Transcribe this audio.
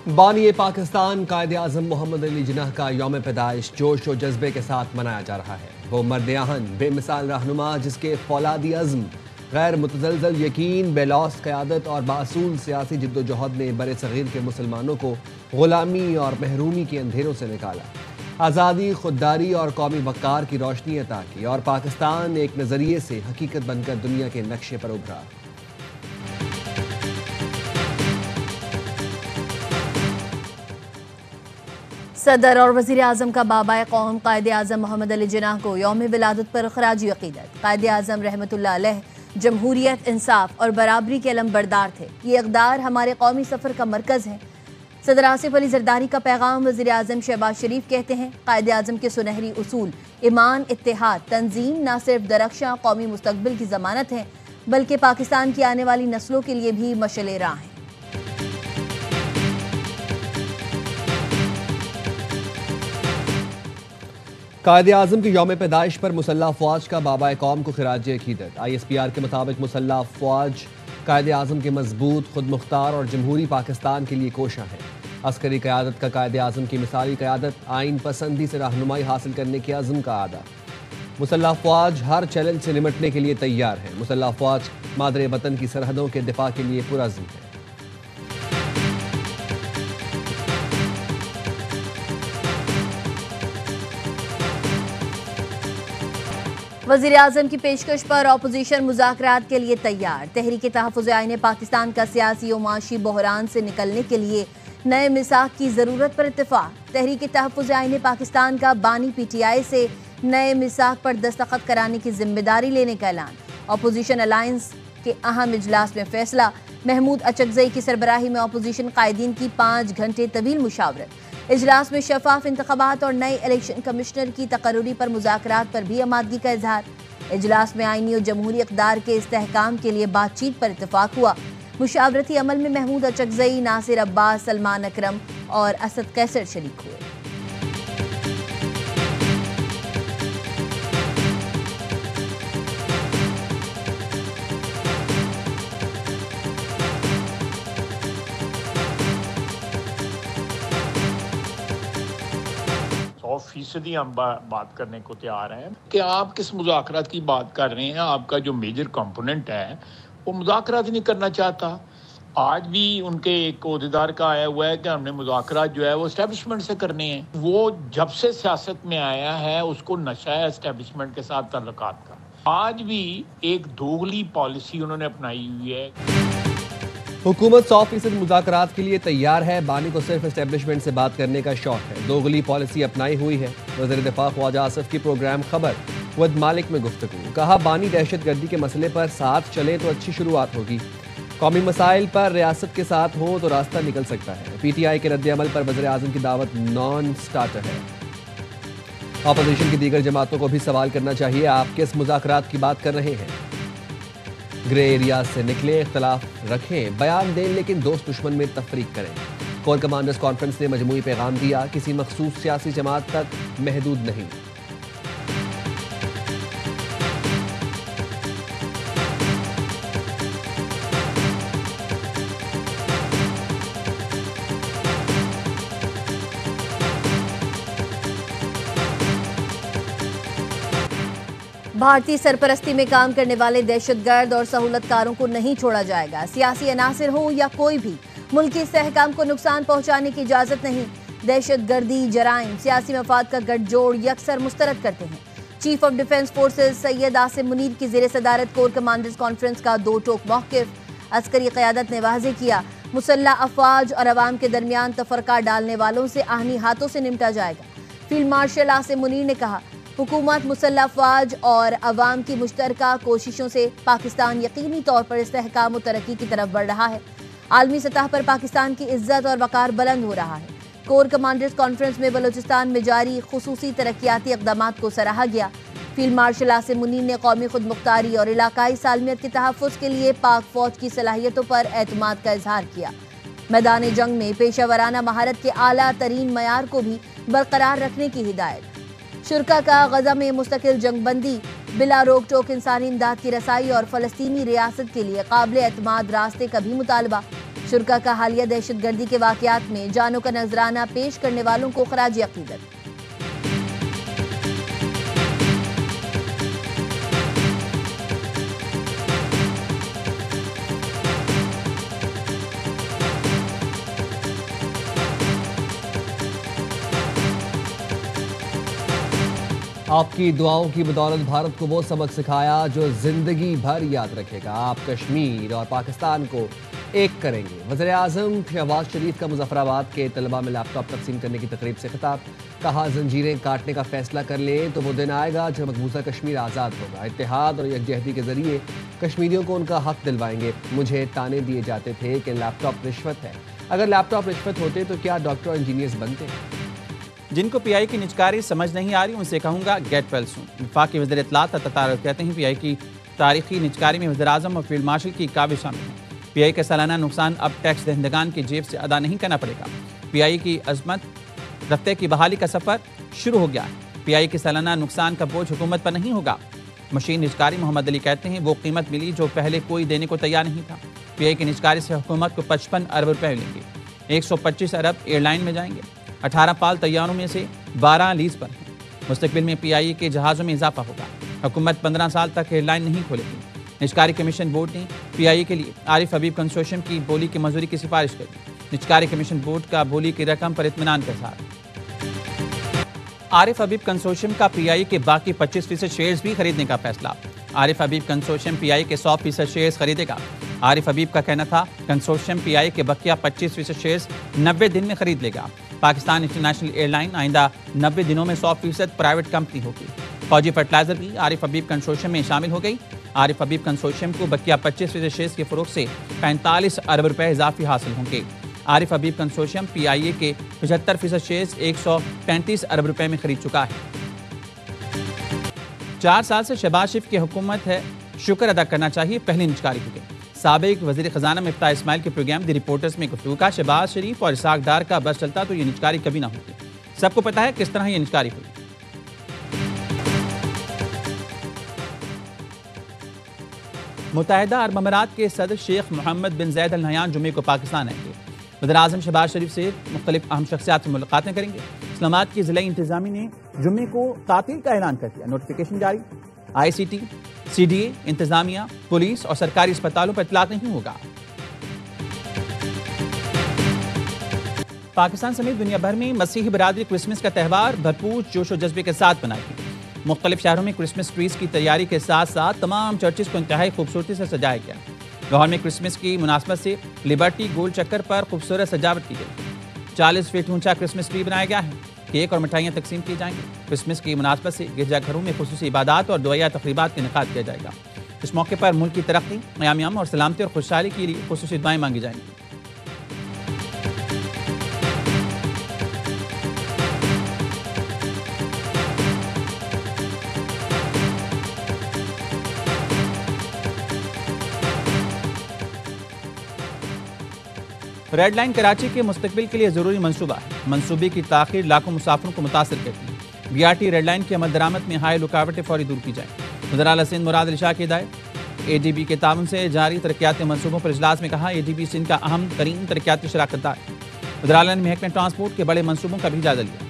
بانی پاکستان قائد اعظم محمد علی جناح کا یوم پیدائش جوش و جذبے کے ساتھ منایا جا رہا ہے۔ وہ مرد آہن، بے مثال رہنما جس کے فولادی عزم، غیر متزلزل یقین، بے لوث قیادت اور باصول سیاسی جد و جہد نے بر صغیر کے مسلمانوں کو غلامی اور محرومی کے اندھیروں سے نکالا، آزادی، خودداری اور قومی وقار کی روشنی عطا کی اور پاکستان ایک نظریے سے حقیقت بن کر دنیا کے نقشے پر ابھرا۔ صدر اور وزیر اعظم کا بابائے قوم قائد اعظم محمد علی جناح کو یوم ولادت پر خراج عقیدت۔ قائد اعظم رحمۃ اللہ علیہ جمہوریت، انصاف اور برابری کے علم بردار تھے۔ یہ اقدار ہمارے قومی سفر کا مرکز ہے۔ صدر آصف علی زرداری کا پیغام۔ وزیر اعظم شہباز شریف کہتے ہیں، قائد اعظم کے سنہری اصول ایمان، اتحاد، تنظیم نہ صرف درخشاں قومی مستقبل کی ضمانت ہیں بلکہ پاکستان کی آنے والی نسلوں کے لیے بھی مشعل راہ ہیں۔ قائد اعظم کی یوم پیدائش پر مسلح افواج کا بابائے قوم کو خراج عقیدت۔ آئی ایس پی آر کے مطابق مسلح افواج قائد اعظم کے مضبوط، خود مختار اور جمہوری پاکستان کے لیے کوشاں ہے۔ عسکری قیادت کا قائد اعظم کی مثالی قیادت، آئین پسندی سے رہنمائی حاصل کرنے کے عزم کا اعادہ۔ مسلح افواج ہر چیلنج سے نمٹنے کے لیے تیار ہے۔ مسلح افواج مادر وطن کی سرحدوں کے دفاع کے لیے پرعزم ہے۔ وزیر اعظم کی پیشکش پر اپوزیشن مذاکرات کے لیے تیار۔ تحریک تحفظ آئین پاکستان کا سیاسی و معاشی بحران سے نکلنے کے لیے نئے میثاق کی ضرورت پر اتفاق۔ تحریک تحفظ آئین پاکستان کا بانی پی ٹی آئی سے نئے میثاق پر دستخط کرانے کی ذمہ داری لینے کا اعلان۔ اپوزیشن الائنس کے اہم اجلاس میں فیصلہ۔ محمود اچکزئی کی سربراہی میں اپوزیشن قائدین کی 5 گھنٹے طویل مشاورت۔ اجلاس میں شفاف انتخابات اور نئے الیکشن کمشنر کی تقرری پر مذاکرات پر بھی آمادگی کا اظہار۔ اجلاس میں آئینی و جمہوری اقدار کے استحکام کے لیے بات چیت پر اتفاق ہوا۔ مشاورتی عمل میں محمود اچکزئی، ناصر عباس، سلمان اکرم اور اسد قیصر شریک ہوئے۔ فیصدی ہم بات کرنے کو تیار ہیں کہ آپ کس مذاکرات کی بات کر رہے ہیں۔ آپ کا جو میجر کمپوننٹ ہے وہ مذاکرات نہیں کرنا چاہتا۔ آج بھی ان کے ایک عہدیدار کا آیا ہوا ہے کہ ہم نے مذاکرات جو ہے وہ اسٹیبلشمنٹ سے کرنے ہیں۔ وہ جب سے سیاست میں آیا ہے اس کو نشہ ہے اسٹیبلشمنٹ کے ساتھ تعلقات کا۔ آج بھی ایک دوغلی پالیسی انہوں نے اپنائی ہوئی ہے۔ حکومت 100% مذاکرات کے لیے تیار ہے۔ بانی کو صرف اسٹیبلشمنٹ سے بات کرنے کا شوق ہے۔ دوغلی پالیسی اپنائی ہوئی ہے۔ وزیر دفاع خواجہ آصف کی پروگرام خبر ود مالک میں گفتگو۔ کہا، بانی دہشت گردی کے مسئلے پر ساتھ چلیں تو اچھی شروعات ہوگی۔ قومی مسائل پر ریاست کے ساتھ ہو تو راستہ نکل سکتا ہے۔ پی ٹی آئی کے رد عمل پر وزیر اعظم کی دعوت نان سٹارٹر ہے۔ اپوزیشن کی دیگر جماعتوں کو بھی سوال کرنا چاہیے، آپ کس مذاکرات کی بات کر رہے ہیں؟ گرے ایریاز سے نکلیں، اختلاف رکھیں، بیان دیں لیکن دوست دشمن میں تفریق کریں۔ کور کمانڈرز کانفرنس نے مجموعی پیغام دیا، کسی مخصوص سیاسی جماعت تک محدود نہیں۔ بھارتی سرپرستی میں کام کرنے والے دہشت گرد اور سہولت کاروں کو نہیں چھوڑا جائے گا۔ سیاسی عناصر ہوں یا کوئی بھی، ملکی استحکام کو نقصان پہنچانے کی اجازت نہیں۔ دہشت گردی، جرائم، سیاسی مفاد کا گٹھ جوڑ یکسر مسترد کرتے ہیں۔ چیف آف ڈیفنس فورسز سید آصم منیر کی زیر صدارت کور کمانڈرز کانفرنس کا 2 ٹوک موقف۔ عسکری قیادت نے واضح کیا، مسلح افواج اور عوام کے درمیان تفرقہ ڈالنے والوں سے آہنی ہاتھوں سے نمٹا جائے گا۔ فیلڈ مارشل آصم منیر نے کہا، حکومت مسلح افواج اور عوام کی مشترکہ کوششوں سے پاکستان یقینی طور پر استحکام و ترقی کی طرف بڑھ رہا ہے۔ عالمی سطح پر پاکستان کی عزت اور وقار بلند ہو رہا ہے۔ کور کمانڈرز کانفرنس میں بلوچستان میں جاری خصوصی ترقیاتی اقدامات کو سراہا گیا۔ فیلڈ مارشل آصم منیر نے قومی خود مختاری اور علاقائی سالمیت کے تحفظ کے لیے پاک فوج کی صلاحیتوں پر اعتماد کا اظہار کیا۔ میدان جنگ میں پیشہ ورانہ مہارت کے اعلیٰ ترین معیار کو بھی برقرار رکھنے کی ہدایت۔ شرکا کا غزہ میں مستقل جنگ بندی، بلا روک ٹوک انسانی امداد کی رسائی اور فلسطینی ریاست کے لیے قابل اعتماد راستے کا بھی مطالبہ۔ شرکا کا حالیہ دہشت گردی کے واقعات میں جانوں کا نذرانہ پیش کرنے والوں کو خراج عقیدت۔ آپ کی دعاؤں کی بدولت بھارت کو وہ سبق سکھایا جو زندگی بھر یاد رکھے گا۔ آپ کشمیر اور پاکستان کو ایک کریں گے۔ وزیر اعظم شہباز شریف کا مظفر آباد کے طلباء میں لیپ ٹاپ تقسیم کرنے کی تقریب سے خطاب۔ کہا زنجیریں کاٹنے کا فیصلہ کر لیں تو وہ دن آئے گا جب مقبوضہ کشمیر آزاد ہوگا۔ اتحاد اور یکجہتی کے ذریعے کشمیریوں کو ان کا حق دلوائیں گے۔ مجھے تانے دیے جاتے تھے کہ لیپ ٹاپ رشوت ہے۔ اگر لیپ ٹاپ رشوت ہوتے تو کیا ڈاکٹر اور انجینئرز بنتے؟ جن کو پی آئی کی نجکاری سمجھ نہیں آ رہی ان سے کہوں گا گیٹ ویل سون۔ وفاقی وزیر اطلاعات عطا کہتے ہیں پی آئی کی تاریخی نجکاری میں وزیر اعظم اور فیلڈ مارشل کی کاوش شامل ہے۔ پی آئی کا سالانہ نقصان اب ٹیکس دہندگان کی جیب سے ادا نہیں کرنا پڑے گا۔ پی آئی کی عظمت رفتے کی بحالی کا سفر شروع ہو گیا ہے۔ پی آئی کے سالانہ نقصان کا بوجھ حکومت پر نہیں ہوگا۔ مشین نجکاری محمد علی کہتے ہیں وہ قیمت ملی جو پہلے کوئی دینے کو تیار نہیں تھا۔ پی آئی کی نجکاری سے حکومت کو 55 ارب روپے ملیں گے۔ 125 ارب ایئر لائن میں جائیں گے۔ 18 پال طیاروں میں سے 12 لیز پر ہیں۔ مستقبل میں پی آئی کے جہازوں میں اضافہ ہوگا۔ حکومت 15 سال تک ایئر لائن نہیں کھولے گی۔ نجکاری کمیشن بورڈ نے پی آئی کے لیے عارف حبیب کنسورشیم کی بولی کی منظوری کی سفارش کر دی۔ نجکاری کمیشن بورڈ کا بولی کی رقم پر اطمینان کا اظہار۔ عارف حبیب کنسورشیم کا پی آئی کے باقی 25% شیئرز بھی خریدنے کا فیصلہ۔ عارف حبیب کنسورشیم پی آئی کے 100% شیئرز خریدے گا۔ عارف حبیب کا کہنا تھا کنسورشیم پی آئی کے بقیہ 25% شیئرز 90 دن میں خرید لے گا۔ پاکستان انٹرنیشنل ایئر لائن آئندہ 90 دنوں میں 100% پرائیویٹ کمپنی ہوگی۔ فوجی فرٹیلائزر بھی عارف حبیب کنسورشیم میں شامل ہو گئی۔ عارف حبیب کنسورشیم کو بقیہ 25% شیئرز کے فروغ سے 45 ارب روپے اضافی حاصل ہوں گے۔ عارف حبیب کنسورشیم پی آئی اے کے 75% شیئرز 135 ارب روپے میں خرید چکا ہے۔ 4 سال سے شہباز شریف کی حکومت ہے، شکر ادا کرنا چاہیے، پہلی نجکاری ہو گئی۔ سابق وزیر خزانہ مفتاح اسماعیل کے پروگرام دی رپورٹرز میں گفتگو کا شہباز شریف اور اسحاق ڈار کا بس چلتا تو یہ نجکاری کبھی نہ ہوتی۔ سب کو پتا ہے کس طرح یہ نجکاری ہوئی۔ متحدہ عرب امارات کے صدر شیخ محمد بن زید ال نہیان جمعے کو پاکستان آئیں گے۔ وزیر اعظم شہباز شریف سے مختلف اہم شخصیات سے ملاقاتیں کریں گے۔ اسلام آباد کی ضلعی انتظامیہ نے جمعے کو تعطیل کا اعلان کر دیا۔ نوٹیفیکیشن جاری۔ آئی C T, C D A, انتظامیہ، پولیس اور سرکاری اسپتالوں پر اطلاق نہیں ہوگا۔ پاکستان سمیت دنیا بھر میں مسیحی برادری کرسمس کا تہوار بھرپور جوش و جذبے کے ساتھ منائے گی۔ مختلف شہروں میں کرسمس ٹریز کی تیاری کے ساتھ ساتھ تمام چرچز کو انتہائی خوبصورتی سے سجایا گیا۔ لاہور میں کرسمس کی مناسبت سے لبرٹی گول چکر پر خوبصورت سجاوٹ کی گئی۔ 40 فٹ اونچا کرسمس ٹری بنایا گیا ہے۔ کیک اور مٹھائیاں تقسیم کی جائیں گی۔ کرسمس کی مناسبت سے گرجا گھروں میں خصوصی عبادات اور دعائیہ تقریبات کا انعقاد کیا جائے گا۔ اس موقع پر ملک کی ترقی، قیام امن اور سلامتی اور خوشحالی کے لیے خصوصی دعائیں مانگی جائیں گی۔ ریڈ لائن کراچی کے مستقبل کے لیے ضروری منصوبہ ہے۔ منصوبے کی تاخیر لاکھوں مسافروں کو متاثر کرتی ہے۔ B R T red line کی عمل درآمد میں حائل رکاوٹیں فوری دور کی جائیں۔ وزیر اعلیٰ سندھ مراد علی شاہ کی ہدایت۔ اے ڈی بی کے تعاون سے جاری ترقیاتی منصوبوں پر اجلاس میں کہا اے ڈی بی سندھ کا اہم ترین ترقیاتی شراکت دار ہے۔ وزیر اعلیٰ نے محکمہ ٹرانسپورٹ کے بڑے منصوبوں کا بھی جائزہ لیا۔